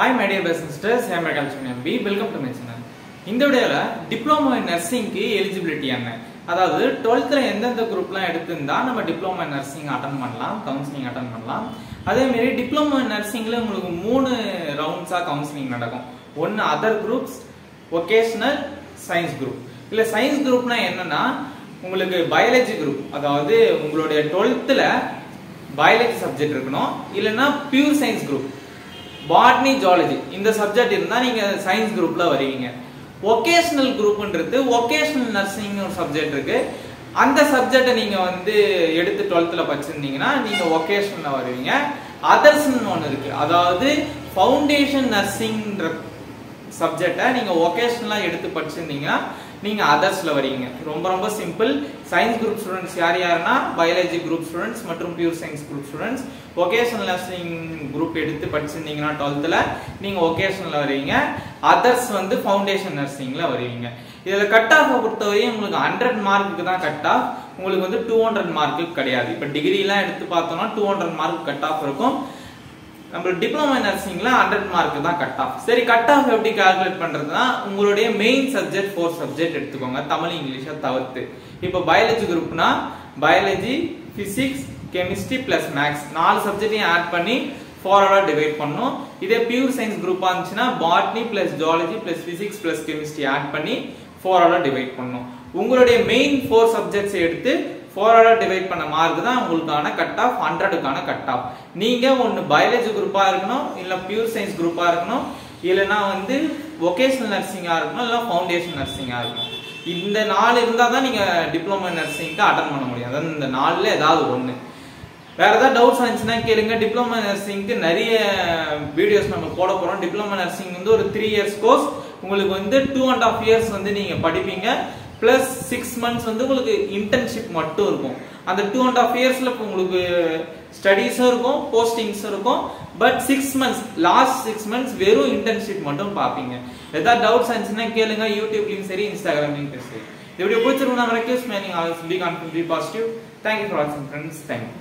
Hi my dear sisters, I am MB. Welcome to my channel. இந்த வீடியோல diploma in நர்சிங்க்கு eligibility என்ன? அதாவது 12th ல எந்தெந்த குரூப்லாம் எடுத்துந்தா நம்ம டிப்ளோமா இன் நர்சிங் அட்டெண்ட் பண்ணலாம், கவுன்சிலிங் அட்டெண்ட் பண்ணலாம். அதே மாதிரி டிப்ளோமா இன் நர்சிங்ல உங்களுக்கு 3 ரவுண்ட்ஸா கவுன்சிலிங் நடக்கும். ஒன்னு other groups, vocational, science group. இல்ல சயின்ஸ் குரூப்னா என்னன்னா உங்களுக்கு பயாலஜி குரூப், அதாவது உங்களுடைய 12th ல பயாலஜி சப்ஜெக்ட் இருக்கணும், இல்லனா pure science group. Botany zoology இந்த சப்ஜெக்ட் இருந்தா நீங்க சயின்ஸ் குரூப்ல வருவீங்க. வொகேஷனல் குரூப்ன்றது வொகேஷனல் நர்சிங் ஒரு சப்ஜெக்ட் இருக்கு. அந்த சப்ஜெக்ட்டை நீங்க எடுத்து 12th ல படிச்சிருந்தீங்கன்னா நீங்க வொகேஷனல்ல வருவீங்க. அதர்ஸ்னு ஒன்னு இருக்கு, அதாவது ஃபவுண்டேஷன் நர்சிங்ன்ற சப்ஜெக்ட்டை நீங்க வொகேஷனலா எடுத்து படிச்சிருந்தீங்கன்னா நீங்க அதர்ஸ்ல வரீங்க. ரொம்ப ரொம்ப சிம்பிள். சயின்ஸ் குரூப் ஸ்டூடெண்ட்ஸ் யாருன்னா பயாலஜி குரூப் ஸ்டூடெண்ட்ஸ் மற்றும் pure science group students. Vocational nursing group எடுத்து படிச்சிருந்தீங்கன்னா 12th ல நீங்க வொகேஷனல்ல வருவீங்க. அதர்ஸ் ஃபவுண்டேஷன் நர்சிங்ல வருவீங்க. இதுல கட் ஆஃப் பொறுத்தவரையும் உங்களுக்கு 100 மார்க்குக்கு தான் கட் ஆஃப், உங்களுக்கு 200 மார்க்கு கிடையாது. இப்ப டிகிரி எல்லாம் எடுத்து பார்த்தோம்னா 200 மார்க் கட் ஆஃப் இருக்கும். நம்ம டிப்ளோமா நர்சிங்ல 100 மார்க் தான் கட் ஆஃப். சரி, கட் ஆஃப் எப்படி கால்குலேட் பண்றதுன்னா உங்களுடைய மெயின் சப்ஜெக்ட் 4 சப்ஜெக்ட் எடுத்துக்கோங்க, தமிழ் இங்கிலீஷை தவிர்த்து. இப்போ பயாலஜி குரூப்னா biology, physics, chemistry plus maths 4 சப்ஜெக்டையும் ஆட் பண்ணி 4 டிவைட் பண்ணும். இதே பியூர் சயின்ஸ் குரூப்பா இருந்துச்சுன்னா botany plus zoology plus physics plus chemistry add பண்ணி 4 டிவைட் பண்ணும். உங்களுடைய மெயின் 4 சப்ஜெக்ட்ஸ் எடுத்து 4 டிவைட் பண்ண மார்க் தான் உங்களுக்கான கட் ஆஃப், 100க்கான கட் ஆஃப். நீங்க ஒன்னு பயாலஜி குரூப்பா இருக்கணும், இல்ல பியூர் சயின்ஸ் குரூப்பா இருக்கணும், இல்லனா வொகேஷனல் நர்சிங்கா இருக்கணும், இல்ல ஃபவுண்டேஷன் நர்சிங்கா இருக்கணும். இந்த 4 இருந்தா தான் நீங்க டிப்ளோமா நர்சிங்க்கு அட்டெண்ட் பண்ண முடியும். அதாவது இந்த 4ல ஏதாவது ஒண்ணு. வேற ஏதாவது டவுட்ஸ் இருந்துச்சுன்னா கேளுங்க. டிப்ளோமா நர்சிங்க்கு நிறைய வீடியோஸ் நம்ம போட போறோம். டிப்ளோமா நர்சிங் ஒரு 3 இயர்ஸ் கோர்ஸ். உங்களுக்கு 2.5 இயர்ஸ் நீங்க படிப்பீங்க. பிளஸ் 6 months உங்களுக்கு இன்டர்ன்ஷிப் மட்டும் இருக்கும். அந்த 2.5 இயர்ஸ்ல உங்களுக்கு ஸ்டடீஸும் இருக்கும், போஸ்டிங்ஸும் இருக்கும். பட் 6 months, லாஸ்ட் 6 months வெறும் இன்டர்ன்ஷிப் மட்டும் பாப்பீங்க. ஏதாவது டவுட்ஸ் இருந்துச்சுன்னா கேளுங்க. யூடியூப்லயும் சரி, இன்ஸ்டாகிராம்லயும் சரி. இந்த வீடியோ பிடிச்சிருந்தா request manning always be confident, be positive. Thank you for watching friends. Thank you.